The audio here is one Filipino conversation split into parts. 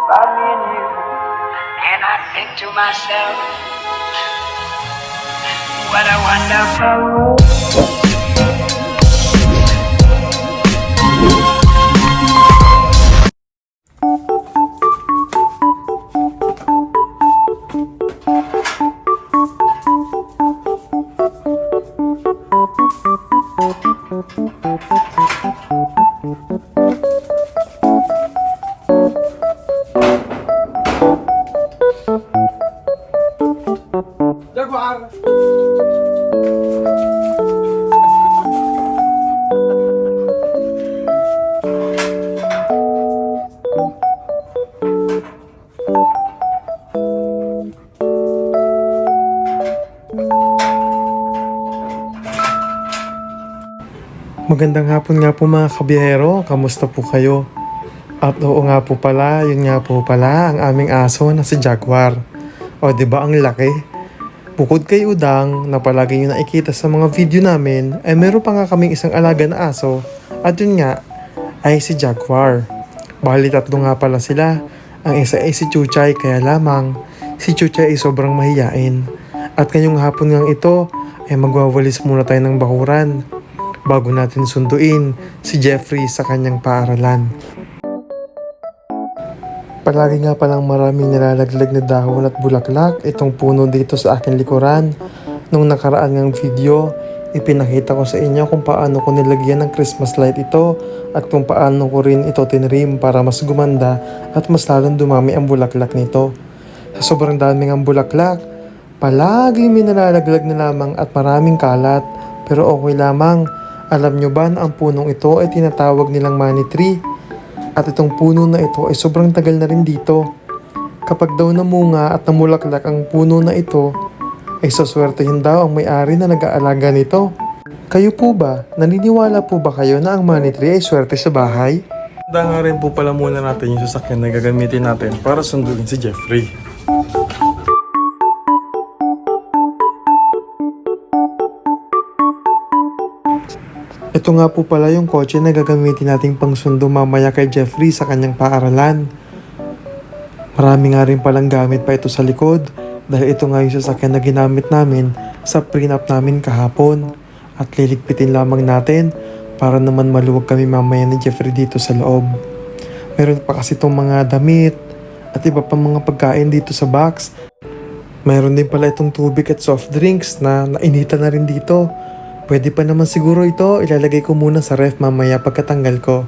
about me and you. And I think to myself, what a wonderful world. Jaguar! Magandang hapon nga po mga kabiyahero, kamusta po kayo? At oo nga po pala, yun nga po pala ang aming aso na si Jaguar. O diba ang laki? Bukod kay Udang na palagi nyo nakikita sa mga video namin, ay meron pa nga kaming isang alaga na aso. At yun nga, ay si Jaguar. Bali tatlo nga pala sila. Ang isa ay si Chuchay, kaya lamang si Chuchay ay sobrang mahiyain. At ngayong hapon nga ito, ay magwawalis muna tayo ng bakuran bago natin sunduin si Jeffrey sa kanyang paaralan. Palagi nga palang maraming nilalaglag na dahon at bulaklak itong puno dito sa aking likuran. Nung nakaraan ng video, ipinakita ko sa inyo kung paano ko nilagyan ng Christmas light ito at kung paano ko rin ito tinrim para mas gumanda at mas lalong dumami ang bulaklak nito. Sa sobrang daming ang bulaklak, palagi may nalalaglag na lamang at maraming kalat, pero okay lamang. Alam nyo ba na ang punong ito ay tinatawag nilang money tree? At itong puno na ito ay sobrang tagal na rin dito. Kapag daw namunga at namulaklak ang puno na ito, ay saswertehin daw ang may-ari na nag-aalaga nito. Kayo po ba? Naniniwala po ba kayo na ang money tree ay swerte sa bahay? Handa nga rin po pala muna natin yung sasakyan na gagamitin natin para sunduin si Jeffrey. Ito nga po pala yung kotse na gagamitin nating pangsundo mamaya kay Jeffrey sa kanyang paaralan. Marami nga rin palang gamit pa ito sa likod dahil ito nga yung sasakyan na ginamit namin sa prenup namin kahapon. At liligpitin lamang natin para naman maluwag kami mamaya ni Jeffrey dito sa loob. Meron pa kasi itong mga damit at iba pa mga pagkain dito sa box. Meron din pala itong tubig at soft drinks na nainitan na rin dito. Pwede pa naman siguro ito, ilalagay ko muna sa ref mamaya pagkatanggal ko.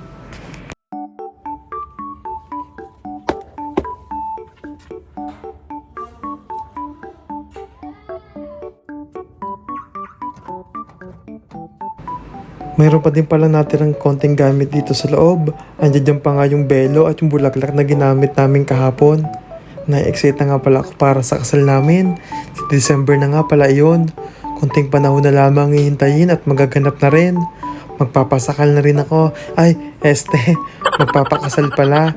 Mayroon pa din pala natirang konting gamit dito sa loob. Andiyan pa nga yung belo at yung bulaklak na ginamit namin kahapon. Na-excite na nga pala ako para sa kasal namin. Si December na nga pala iyon. Kunting panahon na lamang hihintayin at magaganap na rin. Magpapasakal na rin ako. Magpapakasal pala.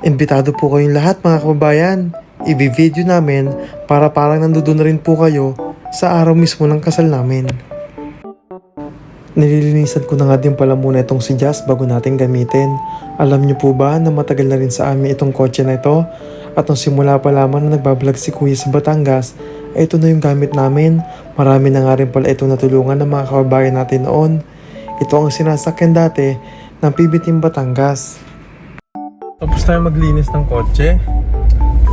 Imbitado po kayong lahat mga kababayan. I-video namin para parang nandoon na rin po kayo sa araw mismo ng kasal namin. Nililinisan ko na nga din pala muna itong si Jazz bago natin gamitin. Alam niyo po ba na matagal na rin sa amin itong kotse na ito? At nung simula pa lamang na nagbablog si Kuya sa Batangas, ito na yung gamit namin. Marami na nga rin pala itong natulungan ng mga kababayan natin noon. Ito ang sinasakyan dati ng PB Team Batangas. Tapos tayo maglinis ng kotse.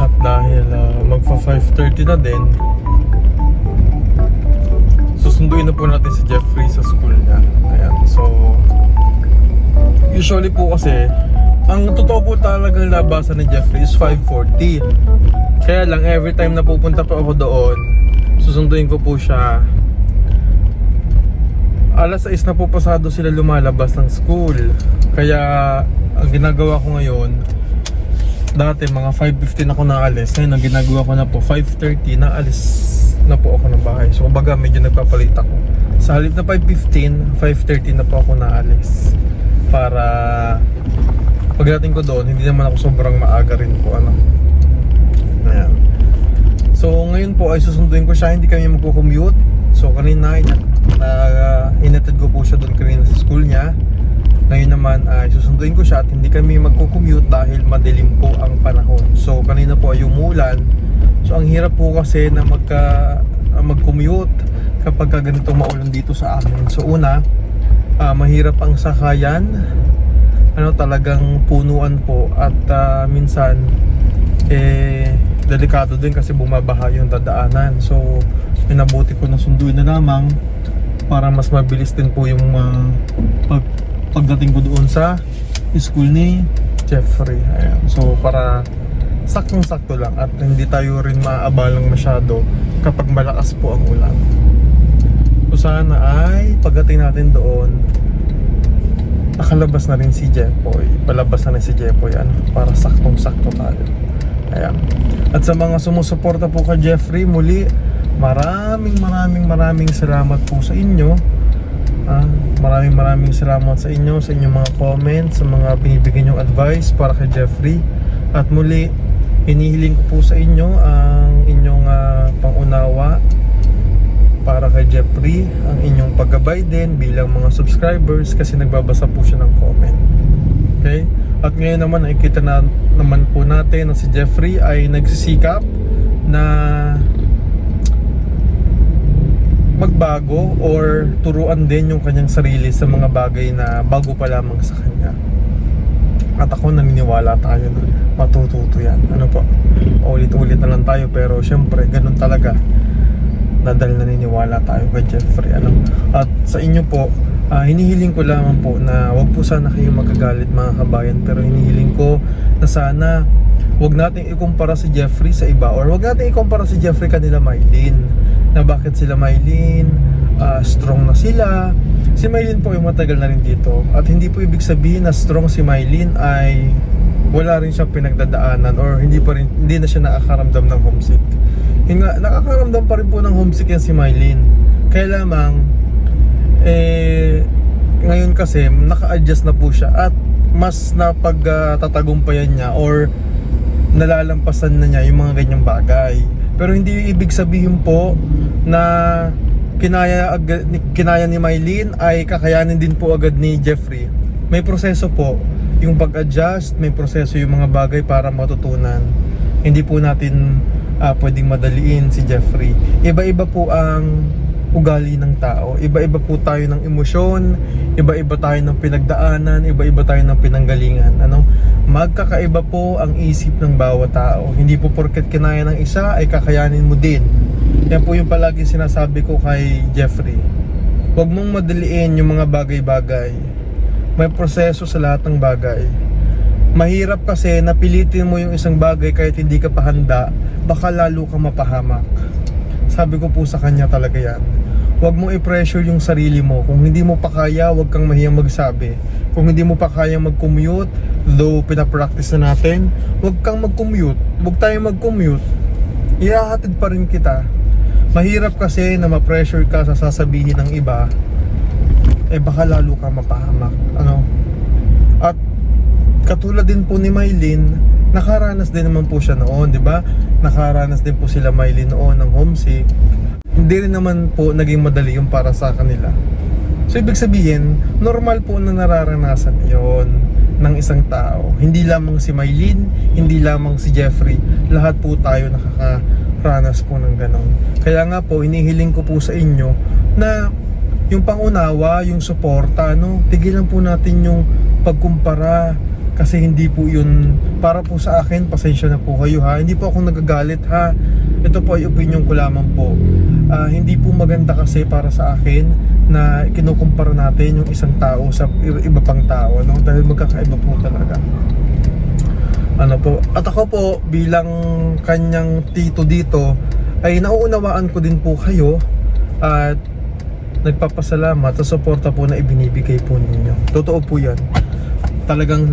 At dahil magpa 5:30 na din, susunduin na po natin si Jeffrey sa school niya. Ayan. So, usually po kasi, ang totoo po talagang labasan ni Jeffrey is 5:40. Kaya lang, every time na pupunta pa ako doon, susunduin ko po siya. Alas 6 na po pasado sila lumalabas ng school. Kaya, ang ginagawa ko ngayon, dati mga 5:15 ako naalis. Ngayon, ang ginagawa ko na po, 5:30 naalis na po ako ng bahay. So, baga medyo nagpapalit ako. Sa halip na 5:15, 5:30 na po ako naalis. Para pagdating ko doon, hindi naman ako sobrang maaga rin po. Ayan. So, ngayon po ay susunduin ko siya. Hindi kami magko-commute. So, kanina inatid ko po siya doon kanina sa school niya. Ngayon naman ay susunduin ko siya at hindi kami magko-commute dahil madilim po ang panahon. So kanina po ay umulan. So ang hirap po kasi na mag-commute kapag ganito maulan dito sa amin. So una, mahirap ang sakayan. Talagang punuan po at minsan delikado din kasi bumabaha yung dadaanan. So minabuti ko na sunduin na lamang para mas mabilis din po yung pagdating ko doon sa school ni Jeffrey. Ayan. So para saktong-sakto lang at hindi tayo rin maaabalang masyado kapag malakas po ang ulan. So sana ay pagdating natin doon nakalabas na rin si Jeffoy. Palabas na rin si Jeffoy para saktong-sakto tayo. Ayan. At sa mga sumusuporta po kay Jeffrey, muli maraming salamat po sa inyo. Maraming salamat sa inyo, sa inyong mga comments, sa mga binibigyan nyong advice para kay Jeffrey. At muli, hinihiling ko po sa inyo ang inyong pangunawa para kay Jeffrey, ang inyong paggabay din bilang mga subscribers kasi nagbabasa po siya ng comment. Okay? At ngayon naman nakikita na naman po natin na si Jeffrey ay nagsisikap na magbago or turuan din yung kanyang sarili sa mga bagay na bago pa lamang sa kanya. At ako naniniwala tayo na matututo yan. Ulit-ulit na lang tayo pero syempre ganun talaga. Dahil naniniwala tayo kay Jeffrey. At sa inyo po, hinihiling ko lamang po na wag po sana kayo magagalit mga kabayan, pero hinihiling ko na sana wag nating ikumpara si Jeffrey sa iba or wag nating ikumpara si Jeffrey kanila Mylene. Na bakit sila Mylene strong na sila. Si Mylene po ay matagal na rin dito at hindi po ibig sabihin na strong si Mylene ay wala rin siya pinagdadaanan or hindi na siya nakakaramdam ng homesick. Nakakaramdam pa rin po ng homesick yan si Mylene. Kaya lamang ngayon kasi naka-adjust na po siya at mas napagtatagumpayan niya or nalalampasan na niya yung mga ganyang bagay. Pero hindi ibig sabihin po na kinaya ni Mylene ay kakayanin din po agad ni Jeffrey. May proseso po yung pag-adjust, may proseso yung mga bagay para matutunan. Hindi po natin pwedeng madaliin si Jeffrey. Iba-iba po ang ugali ng tao. Iba-iba po tayo ng emosyon, iba-iba tayo ng pinagdaanan, iba-iba tayo ng pinanggalingan. Magkakaiba po ang isip ng bawat tao. Hindi po porket kinaya ng isa ay kakayanin mo din. Yan po yung palagi sinasabi ko kay Jeffrey. Huwag mong madaliin yung mga bagay-bagay. May proseso sa lahat ng bagay. Mahirap kasi napilitin mo yung isang bagay kahit hindi ka pa handa, baka lalo ka mapahamak. Sabi ko po sa kanya talaga yan. Huwag mo i-pressure yung sarili mo. Kung hindi mo pa kaya, huwag kang mahiyang magsabi. Kung hindi mo pa kaya mag-commute, though pinapractice na natin, huwag kang mag-commute. Huwag tayong mag-commute. Ihahatid pa rin kita. Mahirap kasi na ma-pressure ka sa sasabihin ng iba, baka lalo ka mapahamak. At katulad din po ni Mylene, nakaranas din naman po siya noon, di ba? Nakaranas din po sila Mylene noon ng homesick. Hindi rin naman po naging madali yung para sa kanila. So ibig sabihin, normal po na nararanasan yon ng isang tao. Hindi lamang si Mylene, hindi lamang si Jeffrey, lahat po tayo nakakaranas po ng ganon. Kaya nga po, hinihiling ko po sa inyo na yung pangunawa, yung suporta, tigilan po natin yung pagkumpara. Kasi hindi po yun para po sa akin. Pasensya na po kayo ha. Hindi po ako nagagalit ha. Ito po ay opinion ko lamang po. Hindi po maganda kasi para sa akin na kinukumpara natin yung isang tao sa iba pang tao, dahil magkakaiba po talaga. At ako po bilang kanyang tito dito ay nauunawaan ko din po kayo at nagpapasalamat sa suporta po na ibinibigay po ninyo. Totoo po yan. Talagang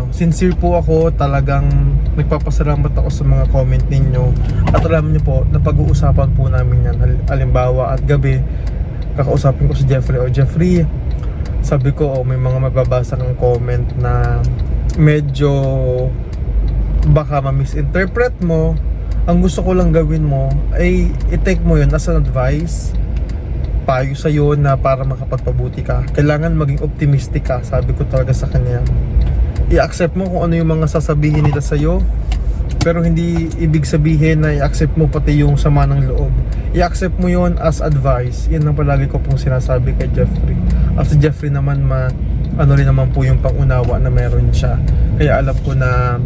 sincere po ako, talagang nagpapasalamat ako sa mga comment ninyo. At alam niyo po, napag-uusapan po namin yan. Halimbawa at gabi, kakausapin ko si Jeffrey. Jeffrey, sabi ko, may mga mababasa ng comment na medyo baka ma-misinterpret mo. Ang gusto ko lang gawin mo ay i-take mo yun as an advice payo sa'yo na para makapagpabuti ka. Kailangan maging optimistic ka, sabi ko talaga sa kanya. I-accept mo kung ano yung mga sasabihin nila sa'yo, pero hindi ibig sabihin na i-accept mo pati yung sama ng loob. I-accept mo yon as advice. Yan ang palagi ko pong sinasabi kay Jeffrey. At si Jeffrey naman ano rin naman po yung pangunawa na meron siya. Kaya alam ko na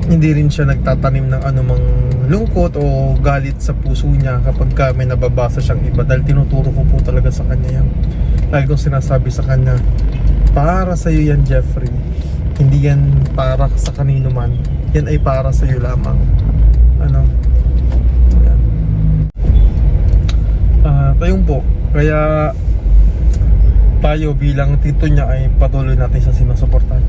hindi rin siya nagtatanim ng anumang lungkot o galit sa puso niya kapag may nababasa siyang iba, dahil tinuturo ko po talaga sa kanya yan. Lagi kong sinasabi sa kanya, para sa iyo yan, Jeffrey, hindi yan para sa kanino man, yan ay para sa iyo lamang. Ayan. Ayun po, kaya tayo bilang tito niya ay patuloy natin siya sinusuportahan.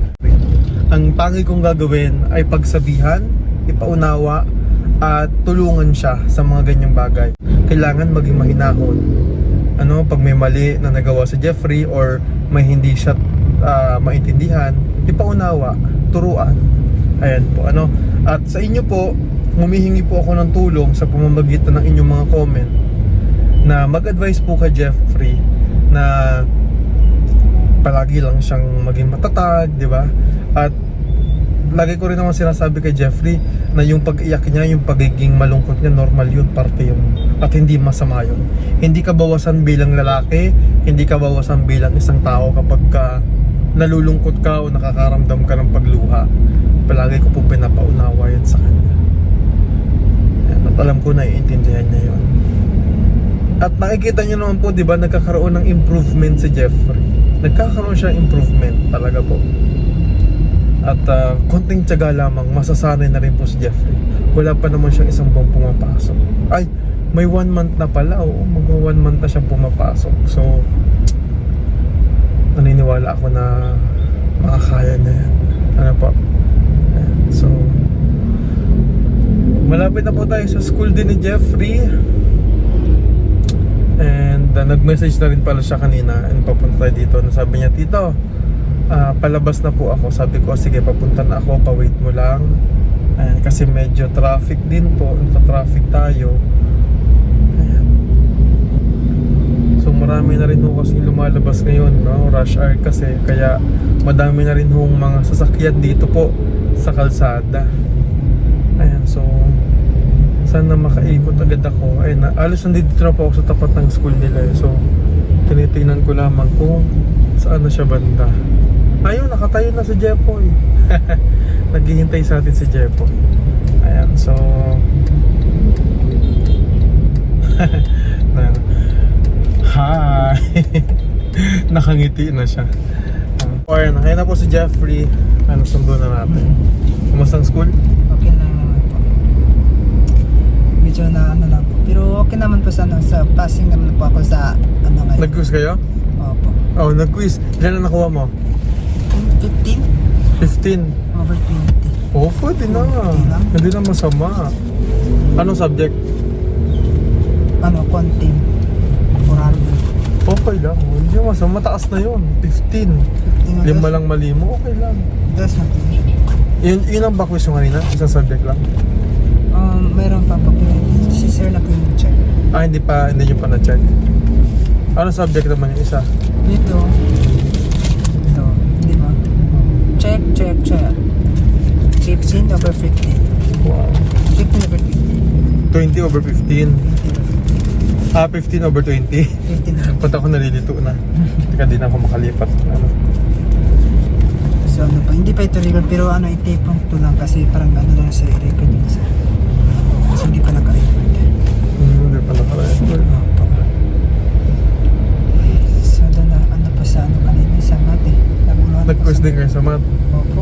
Ang tangi kong gagawin ay pagsabihan, ipaunawa, at tulungan siya sa mga ganyang bagay. Kailangan maging mahinahon. Pag may mali na nagawa si Jeffrey or may hindi siya maintindihan, ipaunawa, turuan. Ayan po, At sa inyo po, humihingi po ako ng tulong sa pamamagitan ng inyong mga comment na mag-advise po kay Jeffrey na palagi lang siyang maging matatag, di ba? At lagi ko rin naman sinasabi kay Jeffrey na yung pag-iyak niya, yung pagiging malungkot niya, normal yun, parte yun. At hindi masama yun. Hindi ka bawasan bilang lalaki, hindi ka bawasan bilang isang tao kapag nalulungkot ka o nakakaramdam ka ng pagluha. Palagi ko po pinapaunawa yan sa kanya. At alam ko na iintindihan niya yun. At nakikita niyo naman po, di ba, nagkakaroon ng improvement si Jeffrey. Nagkakaroon siya improvement talaga po. At konting tiyaga lamang, masasanay na rin po si Jeffrey. Wala pa naman siyang isang buwang pumapasok. Ay, may 1 month na pala. Oo, mag 1 month na siyang pumapasok. So, naniniwala ako na makakaya niya yan. Po? Ayan. So, malapit na po tayo sa school din ni Jeffrey. And nag-message na rin pala siya kanina and papunta tayo dito. Sabi niya, Tito, palabas na po ako. Sabi ko, sige, papunta na ako, pa-wait mo lang. Ayan, kasi medyo traffic din po, naka-traffic tayo. Ayan. So marami na rin ho kasi lumalabas ngayon, no? Rush hour kasi, kaya madami na rin hong mga sasakyan dito po sa kalsada. Ayan, so sana makaikot agad ako. Ayun, alos nandito na po ako sa tapat ng school nila. So tinitingnan ko lamang kung saan na siya banda. Ayun, nakatayo na si Jepoy. Naghihintay sa atin si Jepoy. Ayan, so hi. Nakangiti na siya. Ayan na po si Jeffrey. Sundo na natin. Kumusta ang school? Okay lang naman po. Medyo na lang po. Pero okay naman po sa passing naman po ako sa ngayon. Nag-quiz kayo? Opo. Oh, nag-quiz. Ilan na nakuha mo? 15? 15. Over 20. Oh, pwede na. Hindi na masama. Anong subject? Konting. Kuralo. Okay lang. Hindi na masama. Mataas na yun. 15. 5 lang mali mo. Okay lang. That's not Yun ang ba quiz yung kanina? Isang subject lang? Mayroon pa po. Si Sir na po yung check. Hindi nyo pa na-check. Anong subject naman yung isa? Ito. Di ba? Check. 15 over 15. Wow. 15 over 15. 20 over 15. 15 over 20. 15 over 15. Pati ako nalilito na. Teka, di na ako makalipat. So pa, hindi pa ito record pero itipong to lang kasi parang lang sa record yun sa. Kasi hindi pa naka-record. Hindi pa naka-record. So doon na pa sa kanina sa math eh. Nag-quiz din kayo sa math? Opo.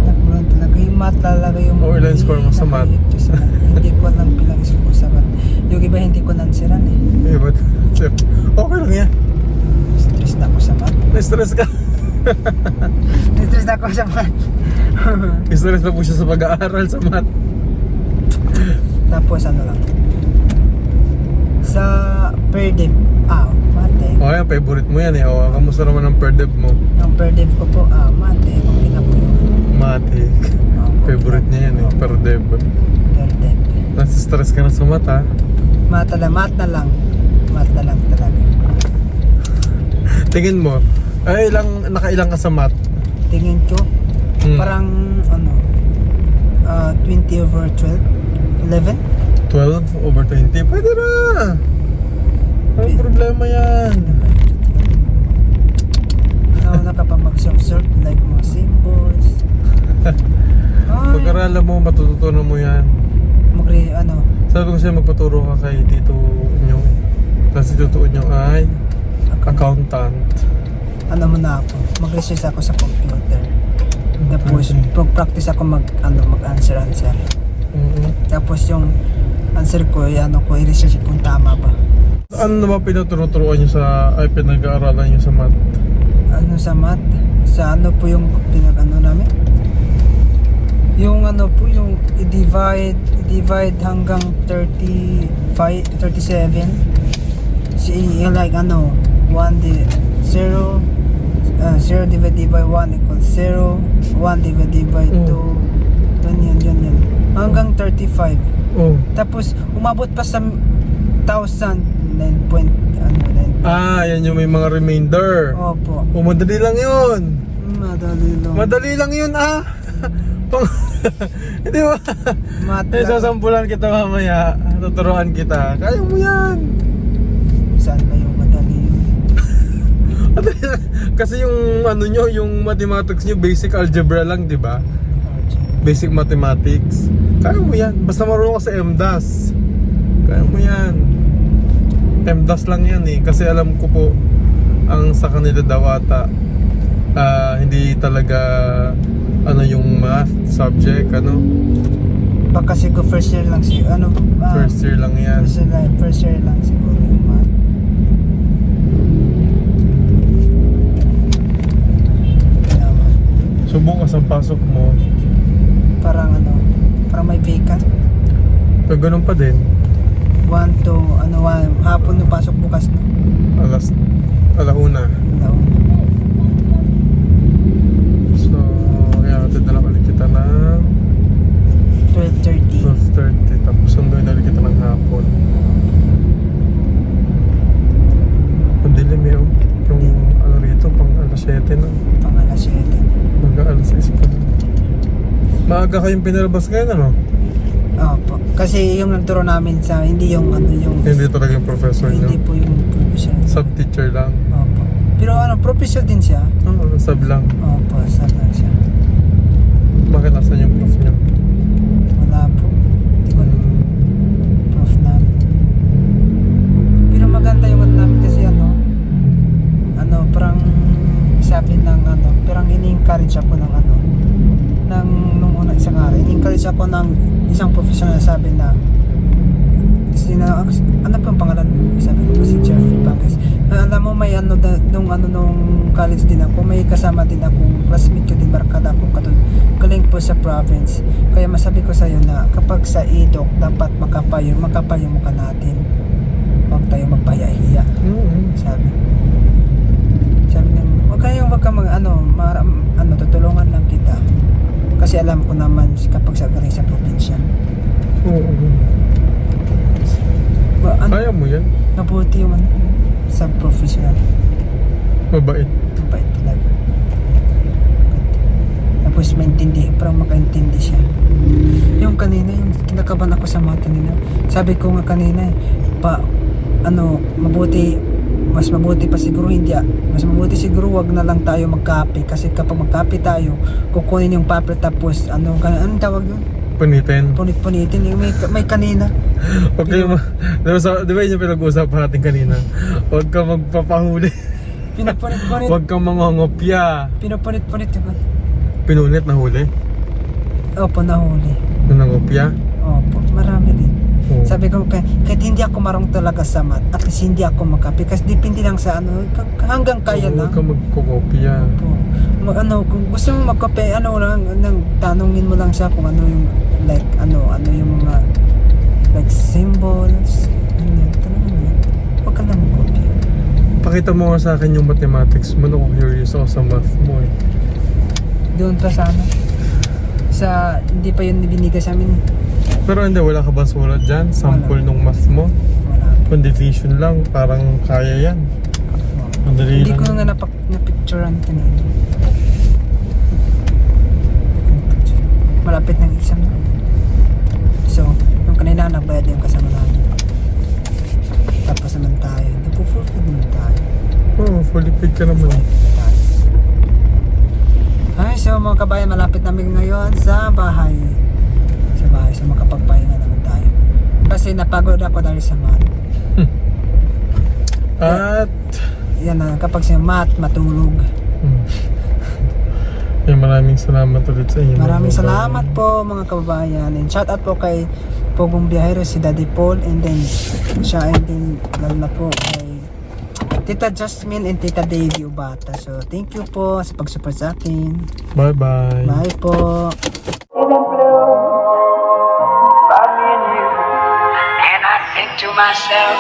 Nagulan talaga yung math talaga yung... Ilan score mo sa math? Hindi ko alam bilang score ko sa math. Yung iba hindi ko nansiran eh. But, okay lang yan. Stress na ako sa math. Na-stress ka? Stress na ako sa math. Stress na po siya sa pag-aaral sa math. Tapos lang. Sa per dev. Math eh. Yan, favorite mo yan eh. Kamusta naman ang per dev mo? Ang per dev ko po, math eh. Kung po yun. Matik. Favorite niya yan eh, per dev. Per dev. Nasa-stress ka na sa mata. Mat na lang talaga. Tingin mo, nakailang ka sa math? Tingin ko, parang 20/12? 12/20? Pwede na! Anong problema yan? Nauna ka pa mag-surf like mga symbols. Pag-aralan mo, matututunan mo yan. Sabi ko siya, magpaturo ka kay Tito nyo. Kasi Tito nyo ay accountant. Muna ako, mag-research ako sa computer. Tapos, pag-practice ako mag-answer. Tapos yung answer ko, i-research kung tama ba. Ano na ba pinaturuan nyo pinag-aaralan nyo sa math? Sa math? Sa po yung namin? Yung yung i-divide hanggang 37. Like 1 0 divided by 1 equals 0, 1 divided by 2, yun. Hanggang 35. Tapos, umabot pa sa 1,009 point, yan yung may mga remainder. Opo. Madali lang yun. Madali lang. Yun, Hindi ba? Math lang. Sasampulan kita mamaya. Tuturuan kita. Kaya mo yan. Saan ba yung madali yun? Kasi yung yung mathematics nyo, basic algebra lang, di ba? Basic mathematics. Kaya mo yan. Basta marunong ka sa MDAS. Kaya mo yan. MDAS lang yan eh. Kasi alam ko po, ang sa kanila daw ata, hindi talaga yung math subject, Baka siguro first year lang first year lang yan. First year lang siguro yung math. So bukas ang pasok mo, Parang may vacant. ganun pa din. 1 to hapon yung pasok bukas no. Alauna. So, hatid na lang ulit kita ng 12:30. 12:30. Tapos sunduin na ulit kita ng hapon. Ang dilim eh, yung rito, pang alas 7 na. Pang alas 7. Mag-alas 6 pa na. Maaga kayong pinalabas ngayon, Opo. Kasi yung nagturo namin hindi yung Hindi talaga yung professor nyo. hindi po yung professor. Sub-teacher lang. Opo. Pero professor din siya. Oo, sub lang. Opo, sab lang siya. Bakit nasan yung prof nyo? Wala po. Hindi ko alam. Prof namin. Pero maganda yung namin kasi parang sabi ng parang ini-encourage ako ng nung unang isang araw. In-encourage ako ng isang professional na sabi na ano po ang pangalan? Sabi ko si Jeffrey Banges. Alam mo may nung college din ako, may kasama din akong classmate ko din, barkada ako galing po sa province. Kaya masabi ko sa iyo na kapag sa idok dapat makapayo mo ka natin. Huwag tayo magpahiya-hiya. Sabi niya, wag ka tutulungan lang kita. Kasi alam ko naman kapag sa galing sa probinsya. Oo. Kaya mo yan? Mabuti yung sa professional. Mabait. Mabait talaga. Tapos parang makaintindi siya. Yung kanina, yung kinakabahan ako sa mata nila. Sabi ko nga kanina mas mabuti pa siguro mas mabuti siguro wag na lang tayo magkape kasi kapag magkape tayo kukunin yung paper tapos anong tawag yun? Punit-punitin yung may kanina. Okay, di ba yun yung pinag-uusap natin kanina? Huwag ka magpapahuli. Pinapunit-punit. Huwag kang mangongopya. Pinapunit-punit yung Pinunit na huli? Opo, nahuli. Nangopya? Opo, marami din. Sabi ko, kahit hindi ako marunong talaga sa math, at least hindi ako magkape. Kasi depende lang sa hanggang kaya lang. Huwag ka magkukopya. Kung gusto mo magkape, tanungin mo lang siya kung yung yung mga like symbols. Tanungin mo. Huwag ka lang magkape. Pakita mo nga sa akin yung mathematics mo. Curious ako sa math mo eh. Doon pa sana. Hindi pa yun binigay sa amin. Pero hindi, wala ka ba sulat dyan? Sample nung mask mo? Wala. Kung division lang, parang kaya yan. Madali Hindi lang. ko nga na-picturean kanina. Malapit ng exam na. So, yung kanina nagbayad yung kasama namin. Tapos naman tayo. Nagpo-fulfill naman tayo. Oo, fully paid ka naman. Ay, so mga kabayan, malapit namin ngayon sa bahay. So makapagpahinga naman tayo. Kasi napagod ako dahil sa math. At Yan na, kapag siya matulog. maraming salamat ulit sa inyo. Maraming mga salamat po mga kababayan. And shout out po kay Pogong Biyahero, si Daddy Paul, and then siya, and then lalo na po kay Tita Jasmine and Tita Davy Ubata. So thank you po sa pag-support sa akin. Bye-bye. Bye po. About me and you. And I think to myself,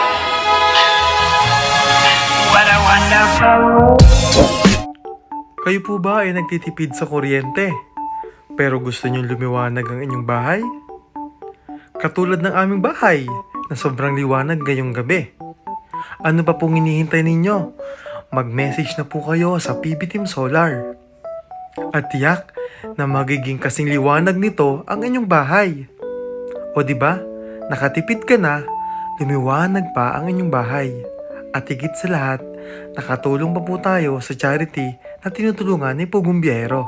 what a wonderful world. Kayo po ba ay nagtitipid sa kuryente? Pero gusto niyong lumiwanag ang inyong bahay? Katulad ng aming bahay na sobrang liwanag ngayong gabi. Ano pa pong hinihintay ninyo? Mag-message na po kayo sa PB Team Solar. At tiyak na magiging kasing liwanag nito ang inyong bahay. O di ba? Nakatipid ka na, lumiwanag pa ang inyong bahay. At higit sa lahat, nakatulong pa po tayo sa charity na tinutulungan ni Pogong Biyahero.